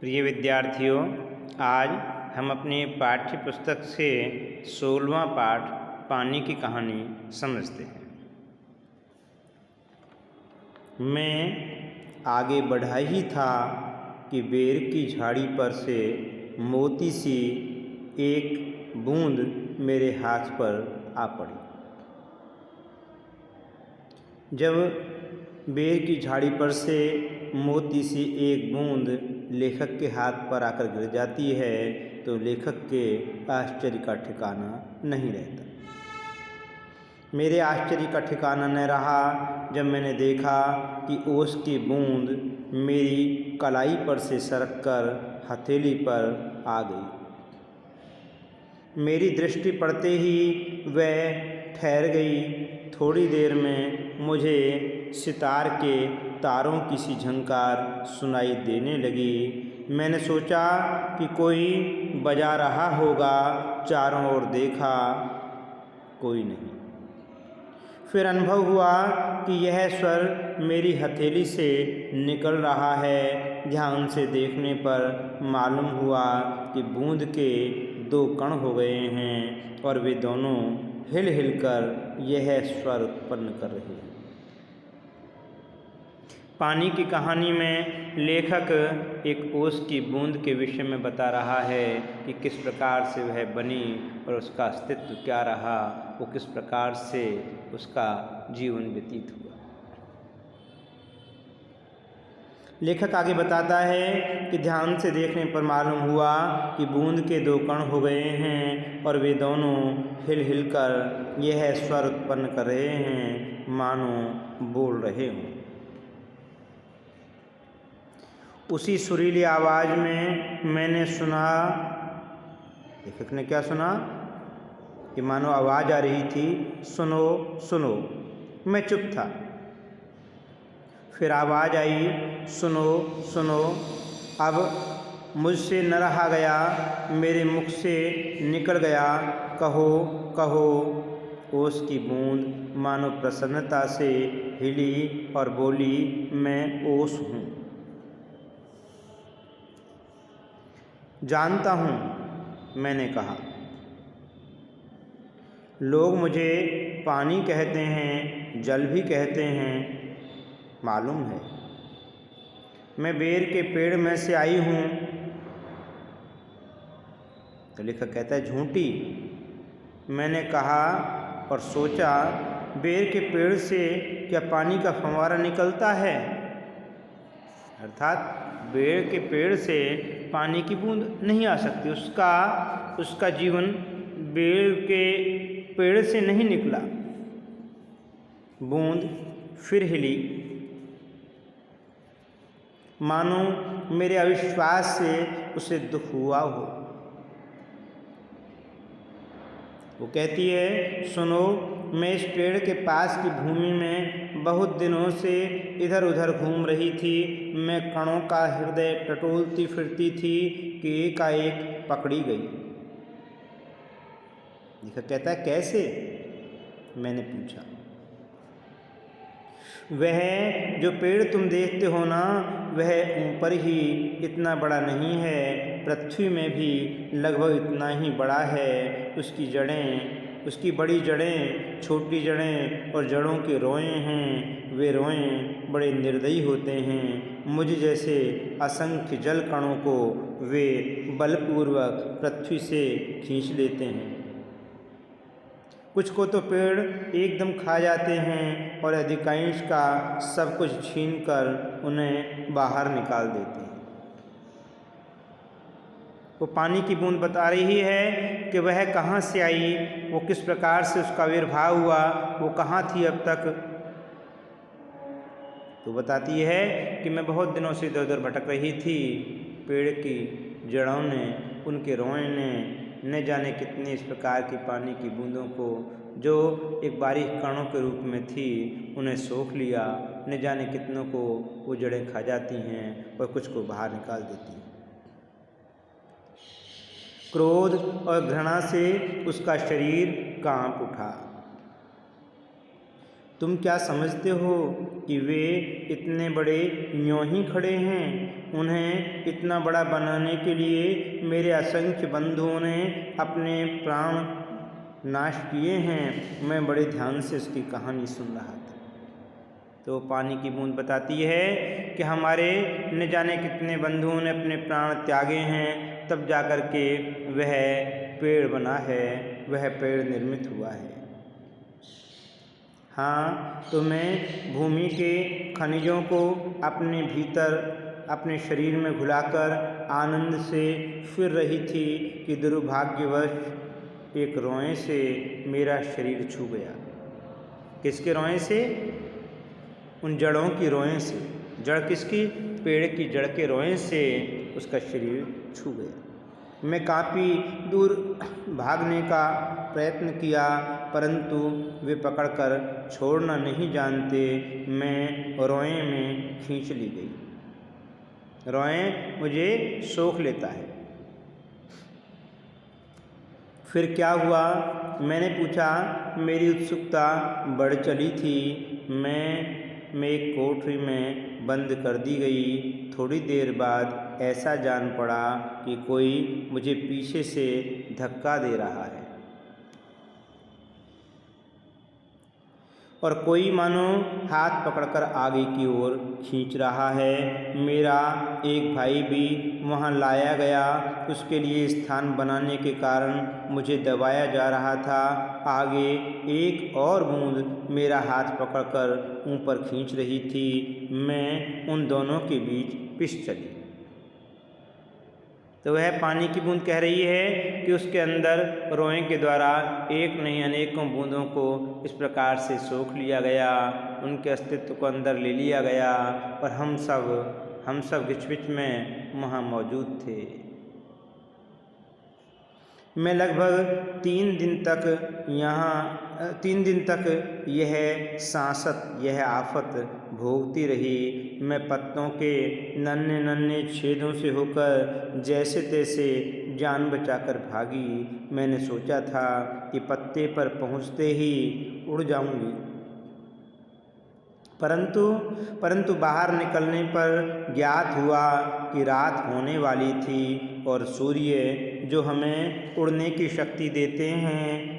प्रिय विद्यार्थियों, आज हम अपने पाठ्य पुस्तक से 16वां पाठ पानी की कहानी समझते हैं। मैं आगे बढ़ा ही था कि बेर की झाड़ी पर से मोती सी एक बूंद मेरे हाथ पर आ पड़ी। जब बेर की झाड़ी पर से मोती सी एक बूंद लेखक के हाथ पर आकर गिर जाती है तो लेखक के आश्चर्य का ठिकाना नहीं रहता। मेरे आश्चर्य का ठिकाना न रहा जब मैंने देखा कि ओस की बूंद मेरी कलाई पर से सरक कर हथेली पर आ गई। मेरी दृष्टि पड़ते ही वह ठहर गई। थोड़ी देर में मुझे सितार के तारों की सी झंकार सुनाई देने लगी। मैंने सोचा कि कोई बजा रहा होगा। चारों ओर देखा, कोई नहीं। फिर अनुभव हुआ कि यह स्वर मेरी हथेली से निकल रहा है। ध्यान से देखने पर मालूम हुआ कि बूंद के 2 कण हो गए हैं और वे दोनों हिल हिल कर यह स्वर उत्पन्न कर रहे हैं। पानी की कहानी में लेखक एक ओस की बूंद के विषय में बता रहा है कि किस प्रकार से वह बनी और उसका अस्तित्व क्या रहा, वो किस प्रकार से उसका जीवन व्यतीत हुआ। लेखक आगे बताता है कि ध्यान से देखने पर मालूम हुआ कि बूंद के 2 कण हो गए हैं और वे दोनों हिल हिल कर यह स्वर उत्पन्न कर रहे हैं, मानो बोल रहे हों। उसी सुरीली आवाज़ में मैंने सुना, लेखक ने क्या सुना कि मानो आवाज़ आ रही थी, सुनो सुनो। मैं चुप था। फिर आवाज़ आई, सुनो सुनो। अब मुझसे न रहा गया, मेरे मुख से निकल गया, कहो कहो। ओस की बूंद मानो प्रसन्नता से हिली और बोली, मैं ओस हूँ। जानता हूँ, मैंने कहा। लोग मुझे पानी कहते हैं, जल भी कहते हैं, मालूम है। मैं बेर के पेड़ में से आई हूँ। तो लेखक कहता है, झूठी। मैंने कहा और सोचा, बेर के पेड़ से क्या पानी का फव्वारा निकलता है? अर्थात बेर के पेड़ से पानी की बूंद नहीं आ सकती। उसका जीवन बेर के पेड़ से नहीं निकला। बूंद फिर हिली, मानो मेरे अविश्वास से उसे दुख हुआ हो। वो कहती है, सुनो, मैं इस पेड़ के पास की भूमि में बहुत दिनों से इधर उधर घूम रही थी। मैं कणों का हृदय टटोलती फिरती थी कि एकाएक पकड़ी गई। लेखक कहता है, कैसे? मैंने पूछा। वह जो पेड़ तुम देखते हो ना, वह ऊपर ही इतना बड़ा नहीं है, पृथ्वी में भी लगभग इतना ही बड़ा है। उसकी जड़ें, उसकी बड़ी जड़ें, छोटी जड़ें और जड़ों के रोए हैं। वे रोए बड़े निर्दयी होते हैं। मुझ जैसे असंख्य जल कणों को वे बलपूर्वक पृथ्वी से खींच लेते हैं। कुछ को तो पेड़ एकदम खा जाते हैं और अधिकांश का सब कुछ छीनकर उन्हें बाहर निकाल देते हैं। वो पानी की बूंद बता रही है कि वह कहाँ से आई, वो किस प्रकार से उसका आविर्भाव हुआ, वो कहाँ थी अब तक। तो बताती है कि मैं बहुत दिनों से इधर उधर भटक रही थी। पेड़ की जड़ों ने, उनके रोए ने न जाने कितने इस प्रकार की पानी की बूंदों को, जो एक बारीक कणों के रूप में थी, उन्हें सोख लिया। न जाने कितनों को वो जड़ें खा जाती हैं और कुछ को बाहर निकाल देती हैं। क्रोध और घृणा से उसका शरीर कांप उठा। तुम क्या समझते हो कि वे इतने बड़े यूं ही खड़े हैं? उन्हें इतना बड़ा बनाने के लिए मेरे असंख्य बंधुओं ने अपने प्राण नाश किए हैं। मैं बड़े ध्यान से उसकी कहानी सुन रहा था। तो पानी की बूंद बताती है कि हमारे न जाने कितने बंधुओं ने अपने प्राण त्यागे हैं, तब जाकर के वह पेड़ बना है, वह पेड़ निर्मित हुआ है। हाँ, तो मैं भूमि के खनिजों को अपने भीतर अपने शरीर में घुलाकर आनंद से फिर रही थी कि दुर्भाग्यवश एक रोए से मेरा शरीर छू गया। किसके रोए से? उन जड़ों की रोए से। जड़ किसकी? पेड़ की जड़ के रोए से उसका शरीर छू गया। मैं काफ़ी दूर भागने का प्रयत्न किया, परंतु वे पकड़कर छोड़ना नहीं जानते। मैं रोए में खींच ली गई। रोए मुझे सोख लेता है। फिर क्या हुआ? मैंने पूछा। मेरी उत्सुकता बढ़ चली थी। मैं एक कोठरी में बंद कर दी गई। थोड़ी देर बाद ऐसा जान पड़ा कि कोई मुझे पीछे से धक्का दे रहा है और कोई मानो हाथ पकड़कर आगे की ओर खींच रहा है। मेरा एक भाई भी वहां लाया गया। उसके लिए स्थान बनाने के कारण मुझे दबाया जा रहा था। आगे एक और बूंद मेरा हाथ पकड़कर ऊपर खींच रही थी। मैं उन दोनों के बीच पिस चली। तो वह पानी की बूंद कह रही है कि उसके अंदर रोए के द्वारा एक नहीं अनेकों बूंदों को इस प्रकार से सोख लिया गया, उनके अस्तित्व को अंदर ले लिया गया और हम सब गिचपिच में वहाँ मौजूद थे। मैं लगभग 3 दिन तक यह सांसत, यह आफत भोगती रही। मैं पत्तों के नन्हे नन्हे छेदों से होकर जैसे तैसे जान बचाकर भागी। मैंने सोचा था कि पत्ते पर पहुँचते ही उड़ जाऊंगी, परंतु बाहर निकलने पर ज्ञात हुआ कि रात होने वाली थी और सूर्य जो हमें उड़ने की शक्ति देते हैं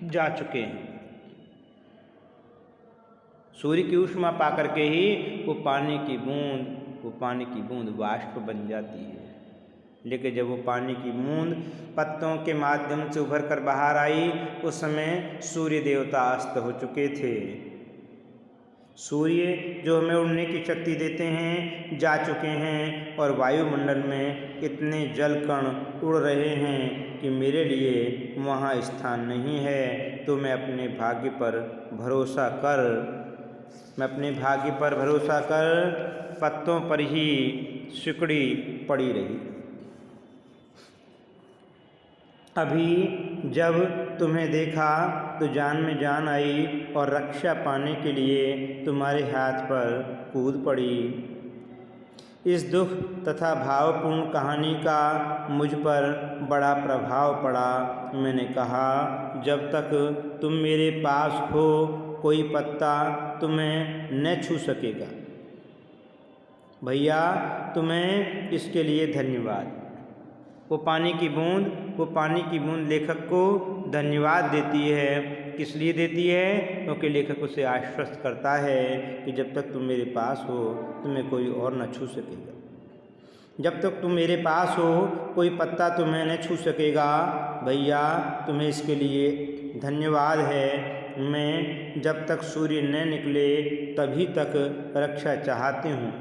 जा चुके हैं। सूर्य की ऊष्मा पाकर के ही वो पानी की बूंद वाष्प बन जाती है। लेकिन जब वो पानी की बूंद पत्तों के माध्यम से उभर कर बाहर आई, उस समय सूर्य देवता अस्त हो चुके थे। सूर्य जो हमें उड़ने की शक्ति देते हैं जा चुके हैं और वायुमंडल में इतने जल कण उड़ रहे हैं कि मेरे लिए वहाँ स्थान नहीं है। तो मैं अपने भाग्य पर भरोसा कर पत्तों पर ही सिकुड़ी पड़ी रही। अभी जब तुम्हें देखा तो जान में जान आई और रक्षा पाने के लिए तुम्हारे हाथ पर कूद पड़ी। इस दुख तथा भावपूर्ण कहानी का मुझ पर बड़ा प्रभाव पड़ा। मैंने कहा, जब तक तुम मेरे पास हो कोई पत्ता तुम्हें न छू सकेगा। भैया, तुम्हें इसके लिए धन्यवाद। वो पानी की बूंद लेखक को धन्यवाद देती है। किस लिए देती है? क्योंकि लेखक उसे आश्वस्त करता है कि जब तक तुम मेरे पास हो तुम्हें कोई और न छू सकेगा। जब तक तुम मेरे पास हो कोई पत्ता तुम्हें न छू सकेगा। भैया, तुम्हें इसके लिए धन्यवाद है। मैं जब तक सूर्य न निकले तभी तक रक्षा चाहती हूँ।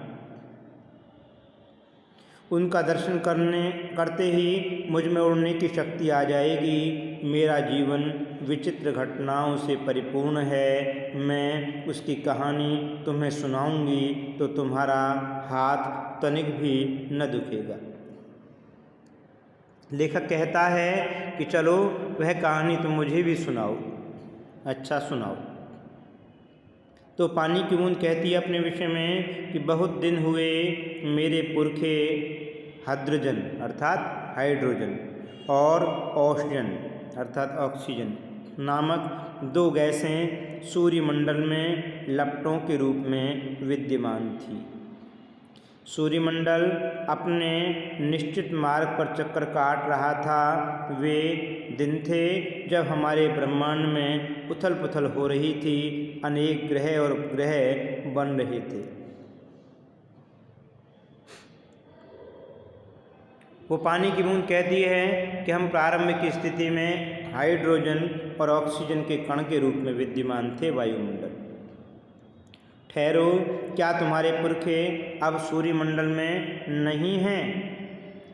उनका दर्शन करते ही मुझ में उड़ने की शक्ति आ जाएगी। मेरा जीवन विचित्र घटनाओं से परिपूर्ण है। मैं उसकी कहानी तुम्हें सुनाऊंगी तो तुम्हारा हाथ तनिक भी न दुखेगा। लेखक कहता है कि चलो वह कहानी तुम मुझे भी सुनाओ। अच्छा, सुनाओ। तो पानी की बूंद कहती है अपने विषय में कि बहुत दिन हुए मेरे पुरखे हाइड्रोजन अर्थात हाइड्रोजन और ऑक्सीजन अर्थात ऑक्सीजन नामक 2 गैसें सूर्यमंडल में लपटों के रूप में विद्यमान थी। सूर्यमंडल अपने निश्चित मार्ग पर चक्कर काट रहा था। वे दिन थे जब हमारे ब्रह्मांड में उथल पुथल हो रही थी, अनेक ग्रह और उपग्रह बन रहे थे। वो पानी की बूंद कहती है कि हम प्रारंभ की स्थिति में हाइड्रोजन और ऑक्सीजन के कण के रूप में विद्यमान थे वायुमंडल। ठहरो, क्या तुम्हारे पुरखे अब सूर्यमंडल में नहीं हैं?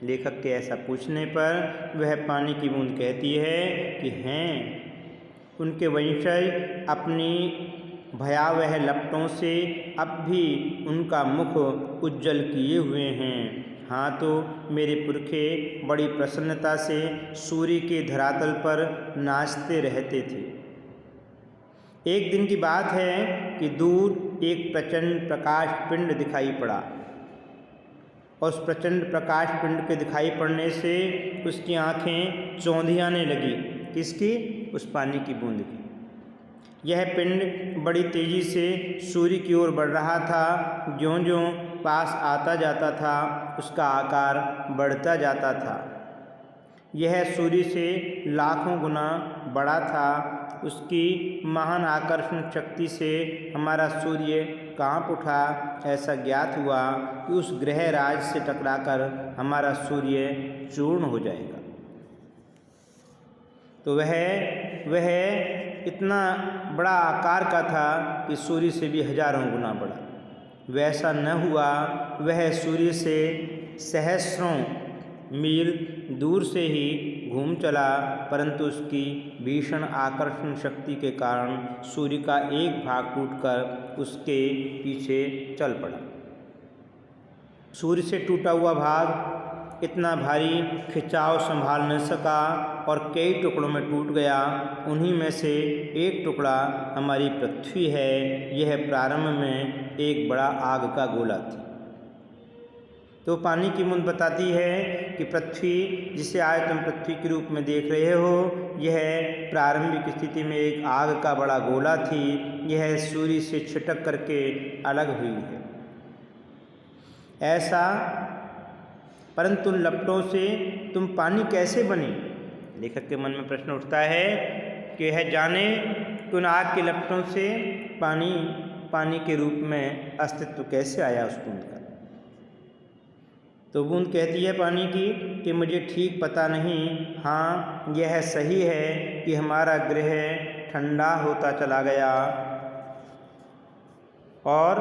लेखक के ऐसा पूछने पर वह पानी की बूंद कहती है कि हैं। उनके वंशज अपनी भयावह लपटों से अब भी उनका मुख उज्जवल किए हुए हैं। हाँ, तो मेरे पुरखे बड़ी प्रसन्नता से सूर्य के धरातल पर नाचते रहते थे। एक दिन की बात है कि दूर एक प्रचंड प्रकाश पिंड दिखाई पड़ा। उस प्रचंड प्रकाश पिंड के दिखाई पड़ने से उसकी आंखें चौंधियाने लगी। किसकी? उस पानी की बूंद की। यह पिंड बड़ी तेजी से सूर्य की ओर बढ़ रहा था। ज्यों-ज्यों पास आता जाता था, उसका आकार बढ़ता जाता था। यह सूर्य से लाखों गुना बड़ा था। उसकी महान आकर्षण शक्ति से हमारा सूर्य कांप उठा। ऐसा ज्ञात हुआ कि उस ग्रह राज से टकराकर हमारा सूर्य चूर्ण हो जाएगा। तो वह इतना बड़ा आकार का था कि सूर्य से भी हजारों गुना बड़ा। वैसा न हुआ। वह सूर्य से सहस्रों मील दूर से ही घूम चला, परंतु उसकी भीषण आकर्षण शक्ति के कारण सूर्य का एक भाग टूटकर उसके पीछे चल पड़ा। सूर्य से टूटा हुआ भाग इतना भारी खिंचाव संभाल न सका और कई टुकड़ों में टूट गया। उन्हीं में से एक टुकड़ा हमारी पृथ्वी है। यह प्रारंभ में एक बड़ा आग का गोला थी। तो पानी की बूंद बताती है कि पृथ्वी, जिसे आज तुम पृथ्वी के रूप में देख रहे हो, यह प्रारंभिक स्थिति में एक आग का बड़ा गोला थी। यह सूर्य से छिटक करके अलग हुई है। ऐसा, परंतु उन लपटों से तुम पानी कैसे बने? लेखक के मन में प्रश्न उठता है कि यह जाने कि उन आग की लपटों से पानी के रूप में अस्तित्व कैसे आया उस बूंद का। तो बूंद कहती है पानी की कि मुझे ठीक पता नहीं। हाँ, यह सही है कि हमारा ग्रह ठंडा होता चला गया और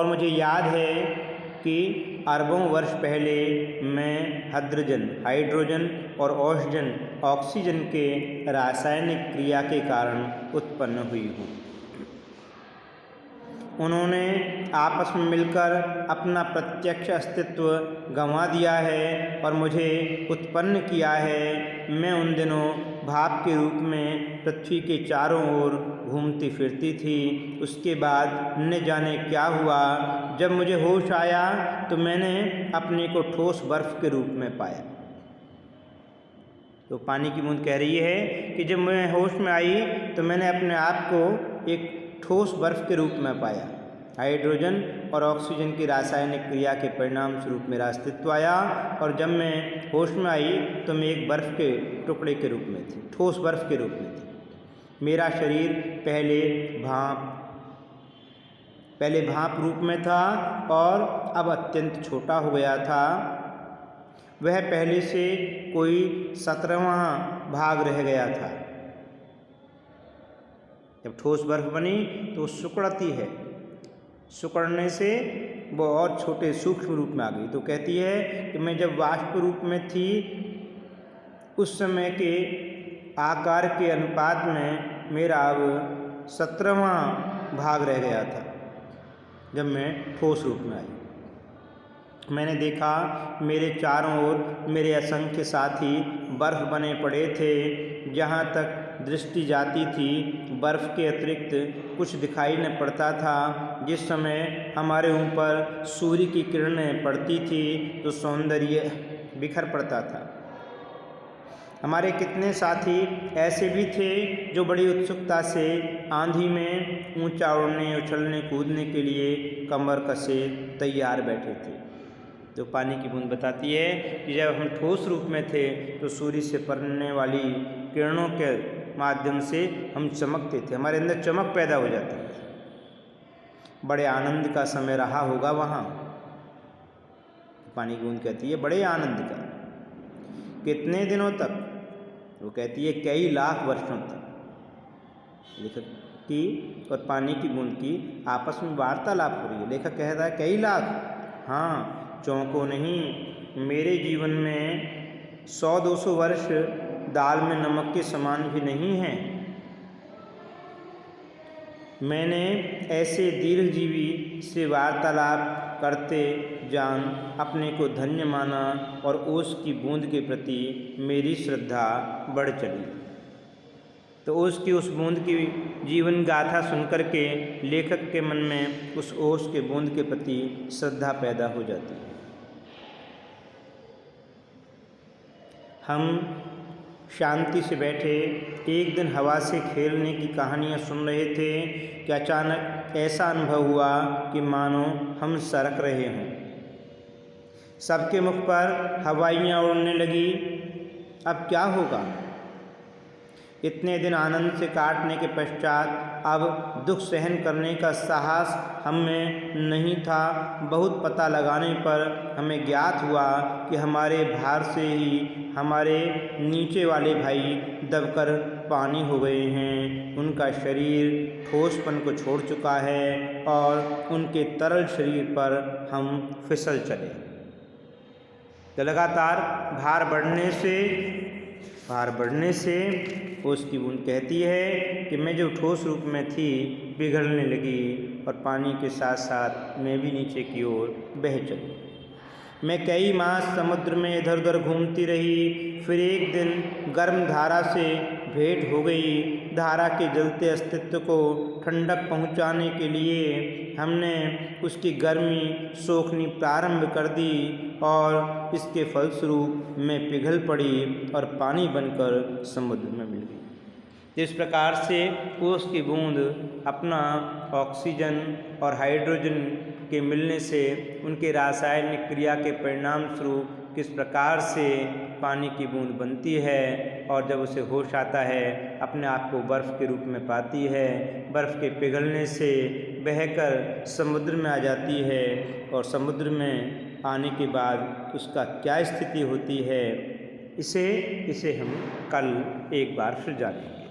मुझे याद है कि अरबों वर्ष पहले मैं हाइड्रोजन और ऑक्सीजन के रासायनिक क्रिया के कारण उत्पन्न हुई हूँ। उन्होंने आपस में मिलकर अपना प्रत्यक्ष अस्तित्व गंवा दिया है और मुझे उत्पन्न किया है। मैं उन दिनों भाप के रूप में पृथ्वी के चारों ओर घूमती फिरती थी। उसके बाद न जाने क्या हुआ, जब मुझे होश आया तो मैंने अपने को ठोस बर्फ के रूप में पाया। तो पानी की बूंद कह रही है कि जब मैं होश में आई तो मैंने अपने आप को एक ठोस बर्फ के रूप में पाया। हाइड्रोजन और ऑक्सीजन की रासायनिक क्रिया के परिणाम स्वरूप मेरा अस्तित्व आया और जब मैं होश में आई तो मैं एक बर्फ के टुकड़े के रूप में थी, ठोस बर्फ के रूप में थी। मेरा शरीर पहले भाप रूप में था और अब अत्यंत छोटा हो गया था। वह पहले से कोई 17वां भाग रह गया था। जब ठोस बर्फ बनी तो सिकुड़ती है, सिकुड़ने से वो और छोटे सूक्ष्म रूप में आ गई। तो कहती है कि मैं जब वाष्प रूप में थी उस समय के आकार के अनुपात में मेरा अब 17वां भाग रह गया था जब मैं ठोस रूप में आई। मैंने देखा मेरे चारों ओर मेरे असंख्य साथी बर्फ बने पड़े थे। जहाँ तक दृष्टि जाती थी बर्फ के अतिरिक्त कुछ दिखाई न पड़ता था। जिस समय हमारे ऊपर सूर्य की किरणें पड़ती थी तो सौंदर्य बिखर पड़ता था। हमारे कितने साथी ऐसे भी थे जो बड़ी उत्सुकता से आंधी में ऊंचा उड़ने, उछलने, कूदने के लिए कमर कसे तैयार बैठे थे। तो पानी की बूंद बताती है कि जब हम ठोस रूप में थे तो सूर्य से पड़ने वाली किरणों के माध्यम से हम चमकते थे, हमारे अंदर चमक पैदा हो जाती है। बड़े आनंद का समय रहा होगा वहाँ। पानी की बूंद कहती है बड़े आनंद का। कितने दिनों तक? वो कहती है कई लाख वर्षों तक। लेखक की और पानी की बूंद की आपस में वार्तालाप हो रही है। लेखक कह रहा है कई लाख। हाँ, चौंको नहीं, मेरे जीवन में 100-200 वर्ष दाल में नमक के समान भी नहीं हैं। मैंने ऐसे दीर्घजीवी से वार्तालाप करते जान अपने को धन्य माना और ओस की बूंद के प्रति मेरी श्रद्धा बढ़ चली। तो ओस की उस बूंद की जीवन गाथा सुनकर के लेखक के मन में उस ओस के बूंद के प्रति श्रद्धा पैदा हो जाती है। हम शांति से बैठे एक दिन हवा से खेलने की कहानियाँ सुन रहे थे कि अचानक ऐसा अनुभव हुआ कि मानो हम सरक रहे हों। सबके मुख पर हवाइयाँ उड़ने लगी। अब क्या होगा? इतने दिन आनंद से काटने के पश्चात अब दुख सहन करने का साहस हम में नहीं था। बहुत पता लगाने पर हमें ज्ञात हुआ कि हमारे भार से ही हमारे नीचे वाले भाई दबकर पानी हो गए हैं। उनका शरीर ठोसपन को छोड़ चुका है और उनके तरल शरीर पर हम फिसल चले। तो लगातार भार बढ़ने से उसकी बूंद कहती है कि मैं जो ठोस रूप में थी पिघलने लगी और पानी के साथ साथ मैं भी नीचे की ओर बह चली। मैं कई मास समुद्र में इधर उधर घूमती रही। फिर एक दिन गर्म धारा से भेंट हो गई। धारा के जलते अस्तित्व को ठंडक पहुंचाने के लिए हमने उसकी गर्मी सोखनी प्रारंभ कर दी और इसके फलस्वरूप मैं पिघल पड़ी और पानी बनकर समुद्र में मिल गई। इस प्रकार से ओस की बूंद अपना ऑक्सीजन और हाइड्रोजन के मिलने से उनके रासायनिक क्रिया के परिणाम स्वरूप किस प्रकार से पानी की बूंद बनती है और जब उसे होश आता है अपने आप को बर्फ़ के रूप में पाती है। बर्फ़ के पिघलने से बहकर समुद्र में आ जाती है और समुद्र में आने के बाद उसका क्या स्थिति होती है इसे हम कल एक बार फिर जानेंगे।